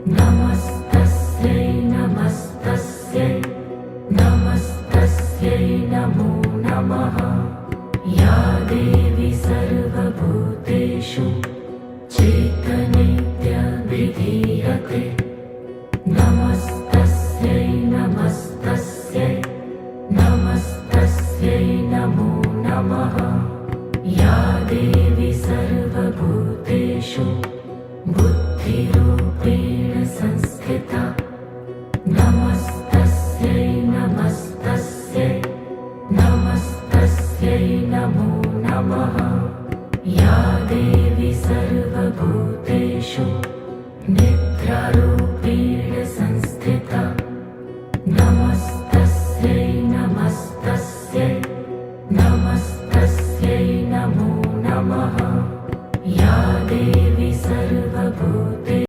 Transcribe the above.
नमस्तस्यै नमस्तस्यै नमस्तस्यै नमो नमः। या देवी सर्वभूतेषु चेतनेत्यभिधीयते। नमस्तस्यै नमस्तस्यै नमस्तस्यै नमो नमः। या देवी सर्वभूतेषु बुद्धिरूपेण संस्थिता।